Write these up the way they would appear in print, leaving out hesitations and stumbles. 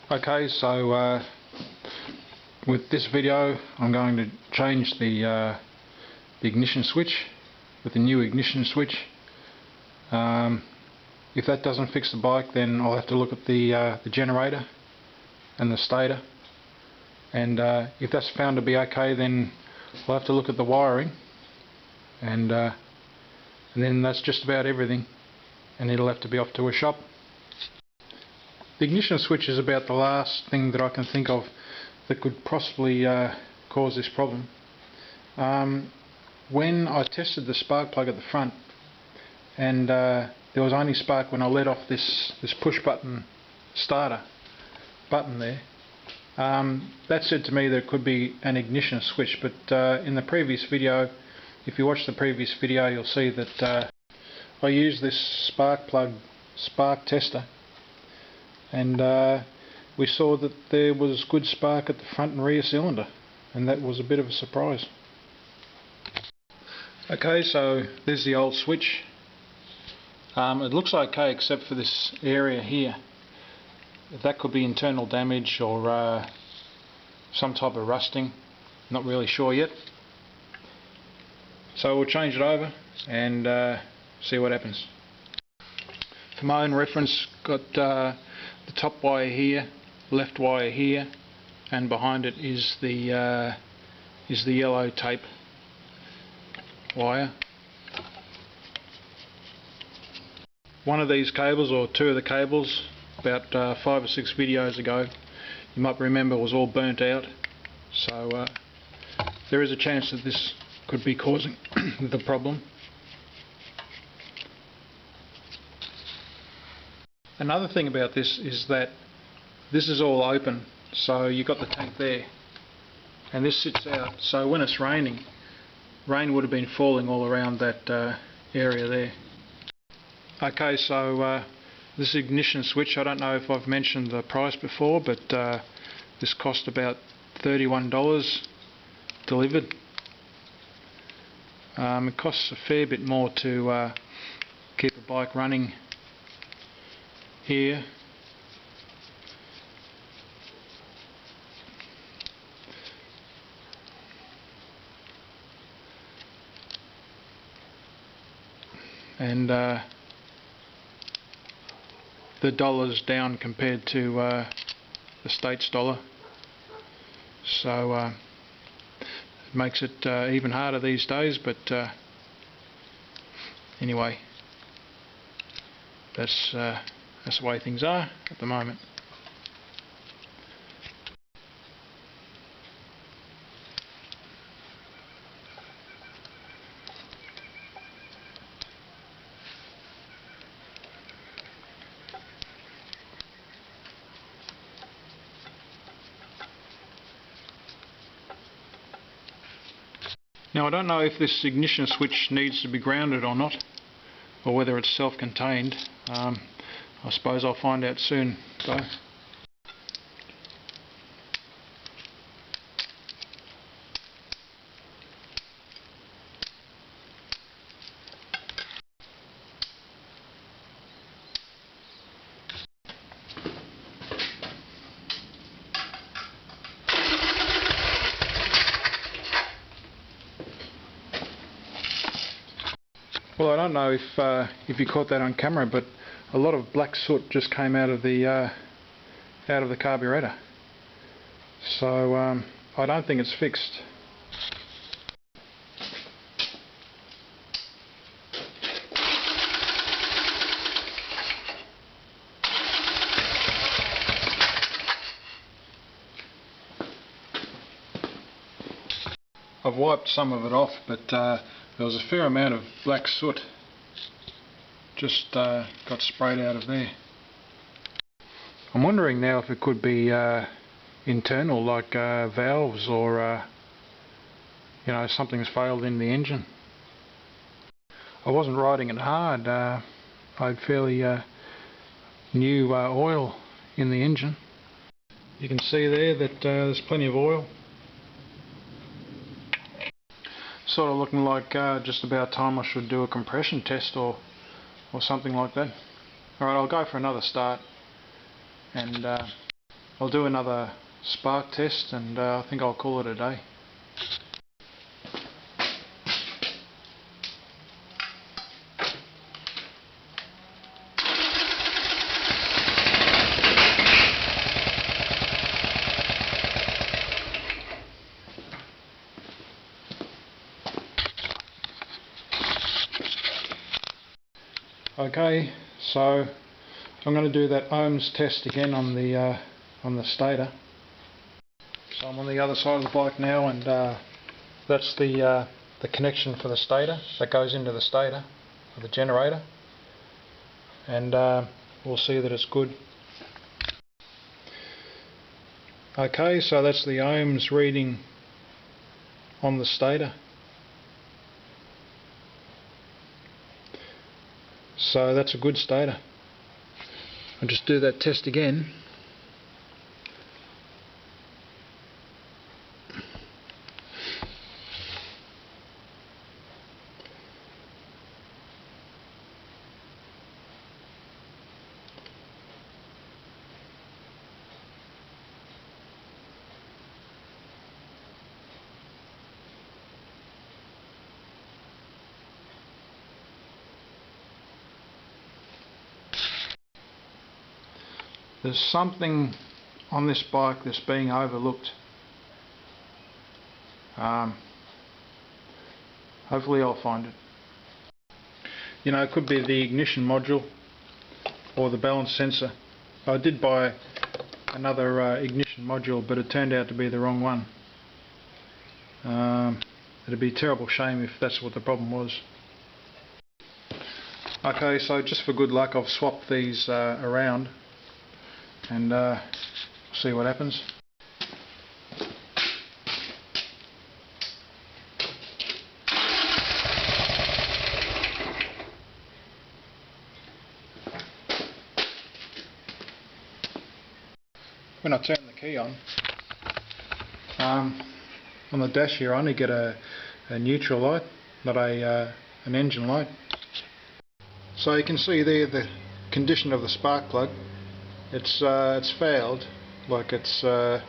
Okay, so with this video I'm going to change the ignition switch with the new ignition switch. If that doesn't fix the bike, then I'll have to look at the generator and the stator, and if that's found to be okay, then I'll have to look at the wiring, and then that's just about everything, and it'll have to be off to a shop. The ignition switch is about the last thing that I can think of that could possibly cause this problem. When I tested the spark plug at the front, and there was only spark when I let off this push button starter button there, that said to me that it could be an ignition switch, but in the previous video, if you watch the previous video, you'll see that I used this spark plug spark tester, and we saw that there was good spark at the front and rear cylinder, and that was a bit of a surprise. Okay, so there's the old switch. It looks okay except for this area here. That could be internal damage or some type of rusting, not really sure yet. So we'll change it over and see what happens. For my own reference, got the top wire here, left wire here, and behind it is the yellow tape wire. One of these cables, or two of the cables, about 5 or 6 videos ago, you might remember, was all burnt out, so there is a chance that this could be causing the problem. Another thing about this is that this is all open, so you've got the tank there and this sits out, so when it's raining, rain would have been falling all around that area there. Okay, so this ignition switch, I don't know if I've mentioned the price before, but this cost about $31 delivered. It costs a fair bit more to keep a bike running here. And the dollar's down compared to the States dollar, so it makes it even harder these days, but anyway, that's the way things are at the moment. Now I don't know if this ignition switch needs to be grounded or not, or whether it's self-contained. I suppose I'll find out soon though. Well, I don't know if you caught that on camera, but a lot of black soot just came out of the carburetor. So I don't think it's fixed. I've wiped some of it off, but there was a fair amount of black soot just got sprayed out of there. I'm wondering now if it could be internal, like valves, or you know, something's failed in the engine. I wasn't riding it hard. I had fairly new oil in the engine. You can see there that there's plenty of oil. Sort of looking like just about time I should do a compression test or something like that. Alright, I'll go for another start and I'll do another spark test, and I think I'll call it a day. Okay, so I'm going to do that ohms test again on the stator. So I'm on the other side of the bike now, and that's the connection for the stator that goes into the stator of the generator, and we'll see that it's good. Okay, so that's the ohms reading on the stator. So that's a good stator. I'll just do that test again. There's something on this bike that's being overlooked. Hopefully I'll find it. You know, it could be the ignition module or the balance sensor. I did buy another ignition module, but it turned out to be the wrong one. It'd be a terrible shame if that's what the problem was. Okay, so just for good luck, I've swapped these around, and see what happens. When I turn the key on the dash here, I only get a neutral light, not an engine light. So you can see there the condition of the spark plug. It's fouled, like it's all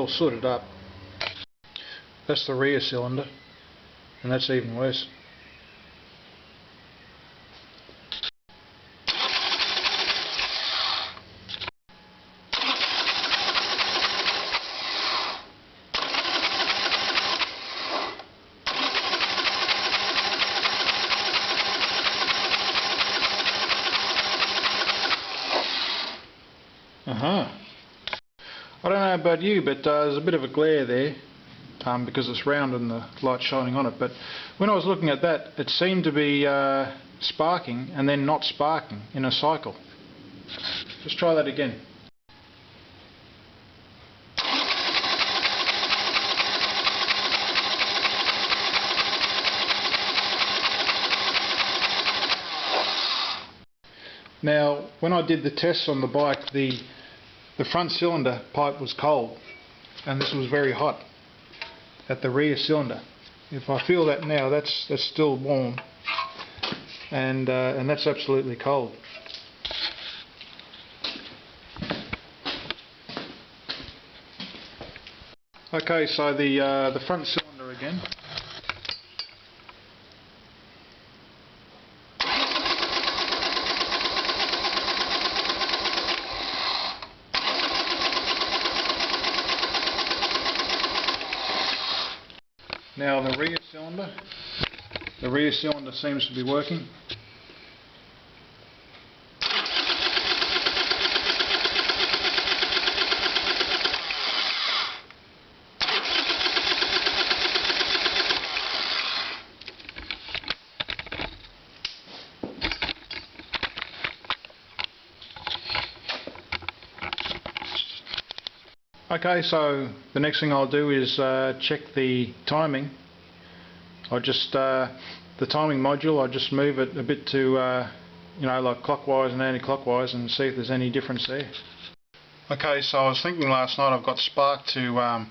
sooted up. That's the rear cylinder, and that's even worse. I don't know about you, but there's a bit of a glare there because it's round and the light's shining on it. But when I was looking at that, it seemed to be sparking and then not sparking in a cycle. Just try that again. Now, when I did the tests on the bike, the front cylinder pipe was cold, and this was very hot at the rear cylinder. If I feel that now, that's still warm, and that's absolutely cold. Okay, so the front cylinder again. Now the rear cylinder seems to be working. Okay, so the next thing I'll do is check the timing. I just the timing module, I just move it a bit to you know, like clockwise and anti-clockwise, and see if there's any difference there. Okay, so I was thinking last night I've got spark to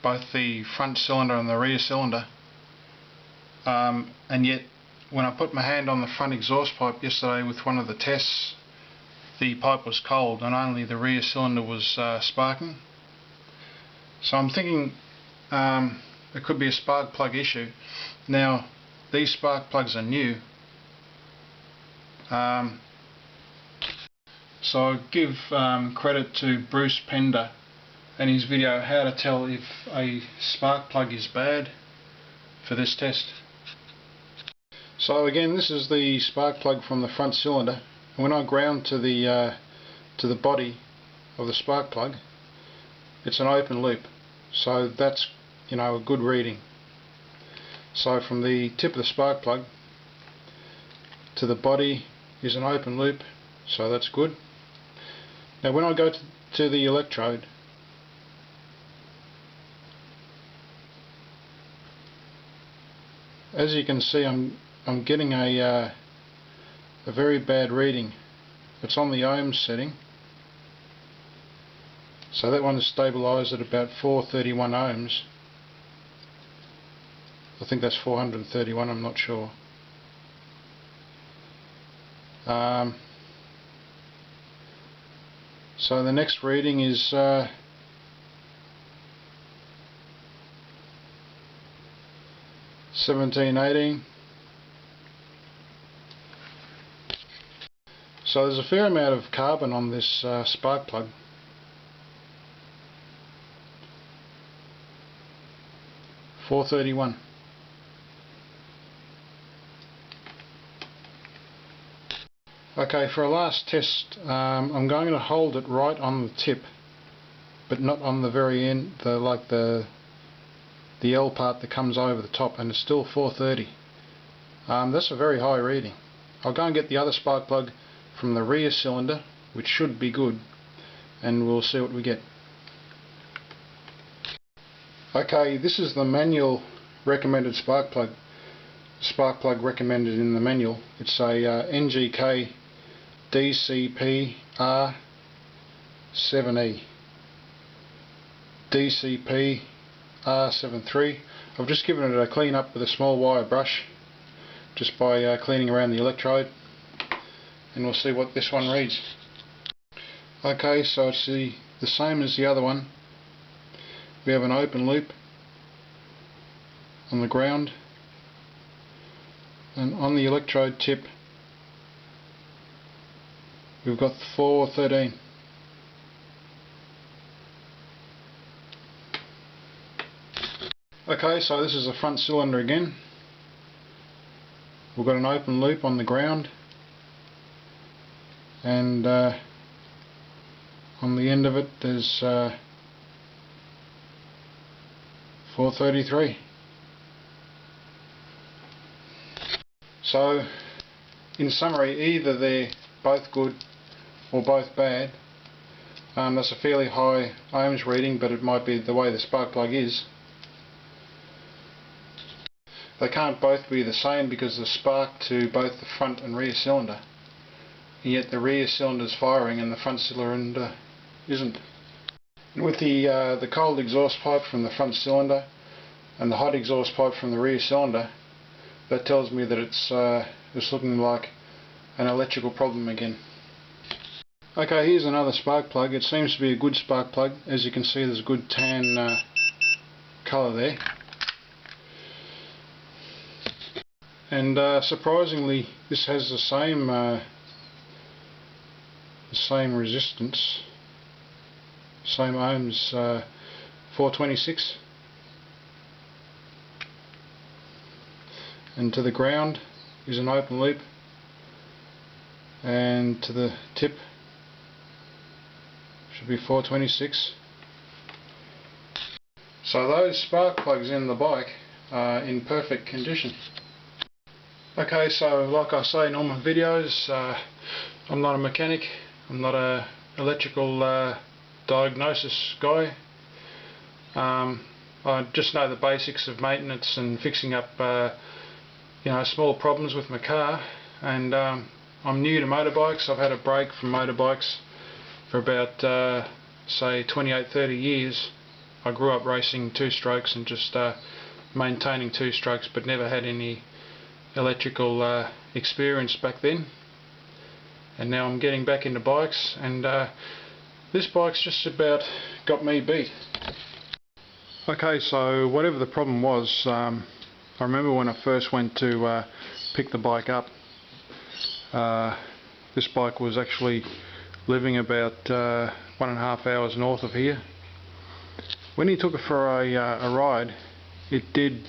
both the front cylinder and the rear cylinder, and yet when I put my hand on the front exhaust pipe yesterday with one of the tests, the pipe was cold and only the rear cylinder was sparking. So I'm thinking it could be a spark plug issue. Now these spark plugs are new, so I give credit to Bruce Pender and his video how to tell if a spark plug is bad for this test. So again, this is the spark plug from the front cylinder, and when I ground to the body of the spark plug, it's an open loop, so that's, you know, a good reading. So from the tip of the spark plug to the body is an open loop, so that's good. Now when I go to the electrode, as you can see, I'm getting a very bad reading. It's on the ohms setting, so that one is stabilised at about 431 ohms. I think that's 431, I'm not sure. So the next reading is 1718. So there's a fair amount of carbon on this spark plug. $431. Okay, for a last test, I'm going to hold it right on the tip, but not on the very end, the L part that comes over the top, and it's still 430. That's a very high reading. I'll go and get the other spark plug from the rear cylinder, which should be good, and we'll see what we get. Okay, this is the manual recommended spark plug. Spark plug recommended in the manual. It's a NGK DCP R7E. DCP R73. I've just given it a clean up with a small wire brush, just by cleaning around the electrode, and we'll see what this one reads. Okay, so it's the same as the other one. We have an open loop on the ground, and on the electrode tip we've got 413. Okay, so this is the front cylinder again. We've got an open loop on the ground, and on the end of it there's 433. So in summary, either they're both good or both bad. That's a fairly high ohms reading, but it might be the way the spark plug is. They can't both be the same because there's spark to both the front and rear cylinder, and yet the rear cylinder is firing and the front cylinder isn't. And with the cold exhaust pipe from the front cylinder and the hot exhaust pipe from the rear cylinder, that tells me that it's looking like an electrical problem again. Okay, here's another spark plug. It seems to be a good spark plug. As you can see, there's a good tan colour there. And surprisingly, this has the same resistance, same ohms, 426. And to the ground is an open loop, and to the tip should be 426. So those spark plugs in the bike are in perfect condition. Okay, so like I say in all my videos, I'm not a mechanic, I'm not a electrical diagnosis guy. I just know the basics of maintenance and fixing up small problems with my car, and I'm new to motorbikes. I've had a break from motorbikes for about say 28-30 years. I grew up racing two-strokes and just maintaining two-strokes, but never had any electrical experience back then. and now I'm getting back into bikes, and this bike's just about got me beat. Okay, so whatever the problem was, I remember when I first went to pick the bike up, this bike was actually living about 1.5 hours north of here. When he took it for a ride, it did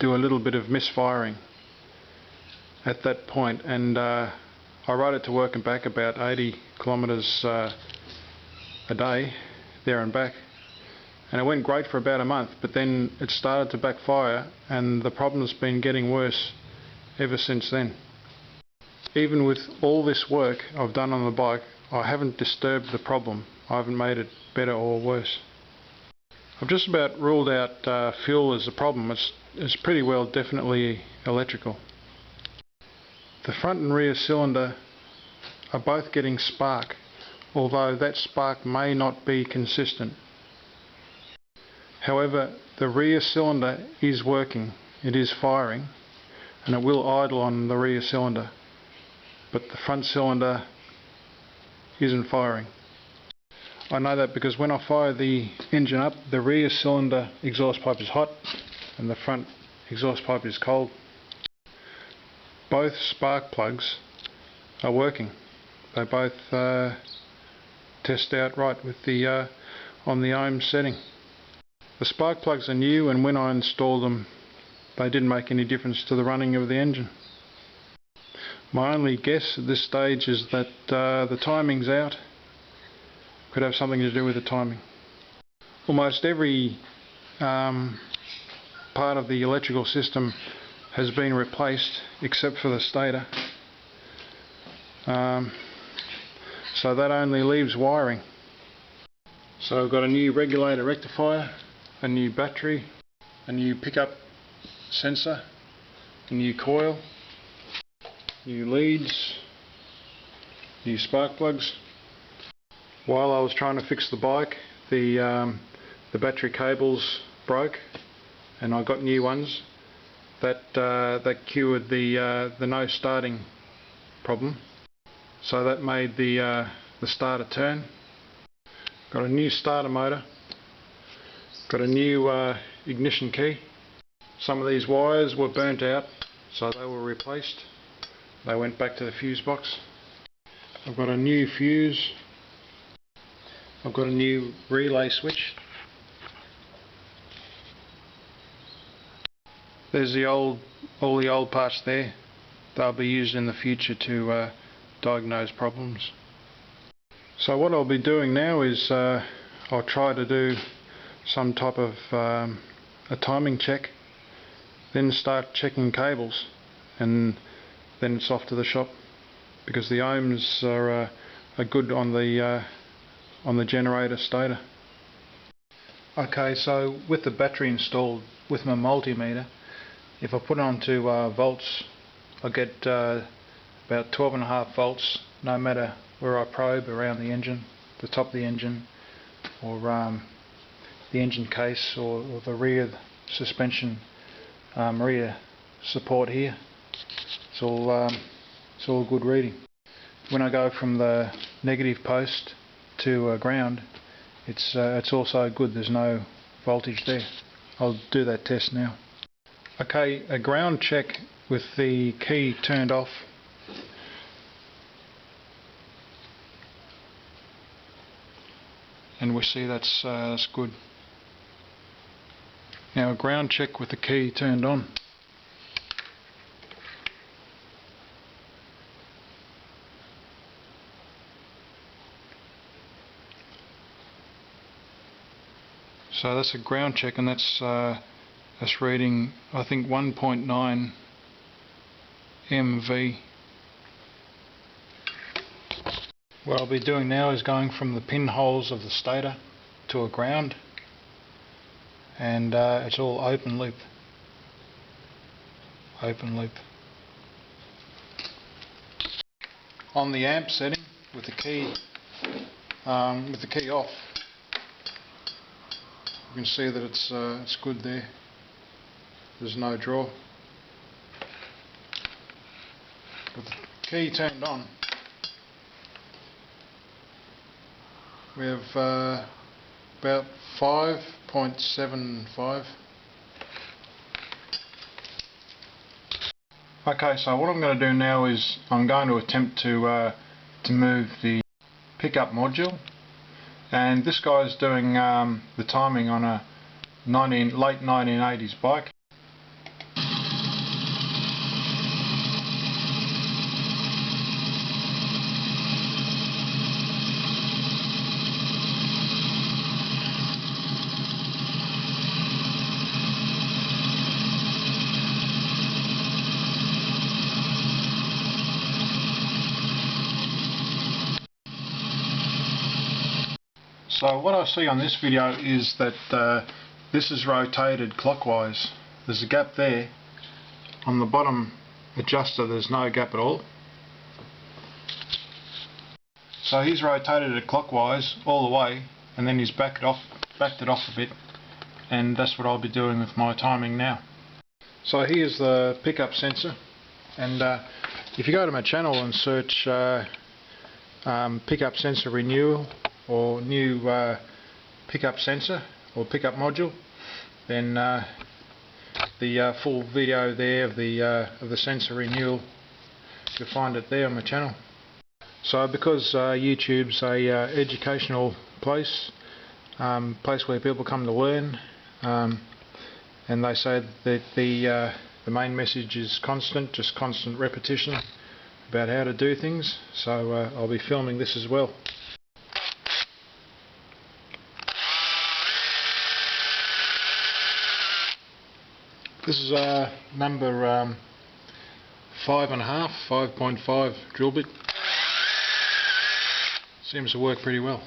do a little bit of misfiring at that point, and I rode it to work and back about 80 kilometres a day, there and back, and it went great for about a month, but then it started to backfire, and the problem's been getting worse ever since then. Even with all this work I've done on the bike, I haven't disturbed the problem. I haven't made it better or worse. I've just about ruled out fuel as the problem. It's pretty well definitely electrical. The front and rear cylinder are both getting spark, although that spark may not be consistent. However, the rear cylinder is working, it is firing, and it will idle on the rear cylinder, but the front cylinder isn't firing. I know that because when I fire the engine up, the rear cylinder exhaust pipe is hot and the front exhaust pipe is cold. Both spark plugs are working. They both test out right with the on the ohm setting. The spark plugs are new, and when I installed them they didn't make any difference to the running of the engine. My only guess at this stage is that the timing's out. Could have something to do with the timing. Almost every part of the electrical system has been replaced except for the stator. So that only leaves wiring. So I've got a new regulator rectifier, a new battery, a new pickup sensor, a new coil, new leads, new spark plugs. While I was trying to fix the bike, the battery cables broke, and I got new ones. That cured the no starting problem. So that made the starter turn. Got a new starter motor. Got a new ignition key. Some of these wires were burnt out, so they were replaced. They went back to the fuse box. I've got a new fuse. I've got a new relay switch. There's all the old parts there. They'll be used in the future to diagnose problems. So what I'll be doing now is I'll try to do some type of a timing check, then start checking cables, and then it's off to the shop, because the ohms are good on the generator stator. Okay, so with the battery installed with my multimeter, if I put it onto volts, I get about 12.5 volts no matter where I probe around the engine, the top of the engine, or the engine case, or the rear suspension, rear support here. It's all good reading. When I go from the negative post to ground, it's also good. There's no voltage there. I'll do that test now. Okay, a ground check with the key turned off. And we see that's good. Now a ground check with the key turned on. So that's a ground check, and that's reading, I think, 1.9 MV. What I'll be doing now is going from the pinholes of the stator to a ground, and it's all open loop. Open loop. On the amp setting, with the key off, you can see that it's good there. There's no draw. With the key turned on, we have about 5.75. Okay, so what I'm going to do now is I'm going to attempt to move the pickup module, and this guy's doing the timing on a late 1980s bike. So what I see on this video is that this is rotated clockwise. There's a gap there. On the bottom adjuster there's no gap at all. So he's rotated it clockwise all the way, and then he's backed it off a bit, and that's what I'll be doing with my timing now. So here's the pickup sensor, and if you go to my channel and search pickup sensor renewal or new pickup sensor or pickup module, then the full video there of the sensor renewal, you'll find it there on my channel. So because YouTube's a educational place where people come to learn, and they say that the main message is constant, just constant repetition about how to do things, so I'll be filming this as well. This is number 5.5 drill bit. Seems to work pretty well.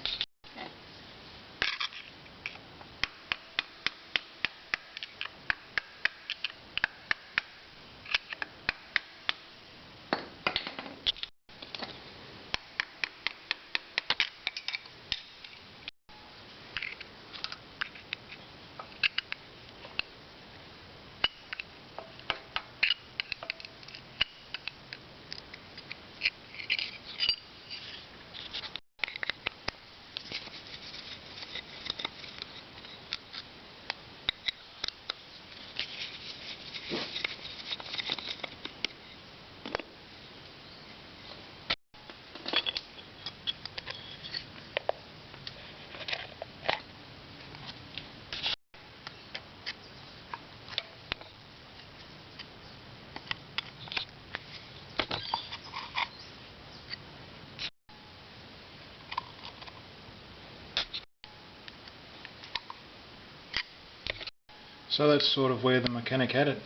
So that's sort of where the mechanic had it,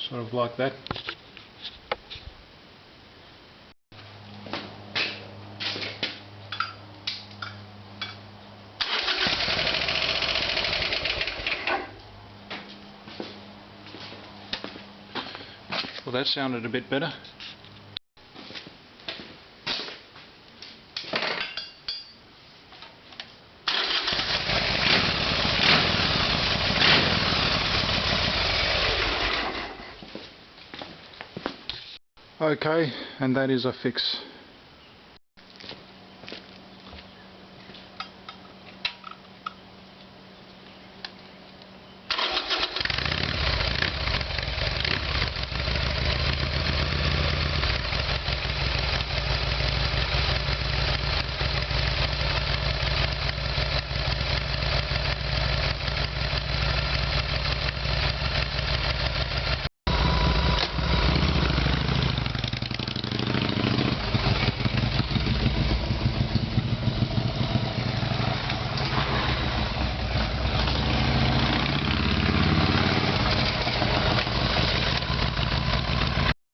sort of like that. Well, that sounded a bit better. Okay, and that is a fix.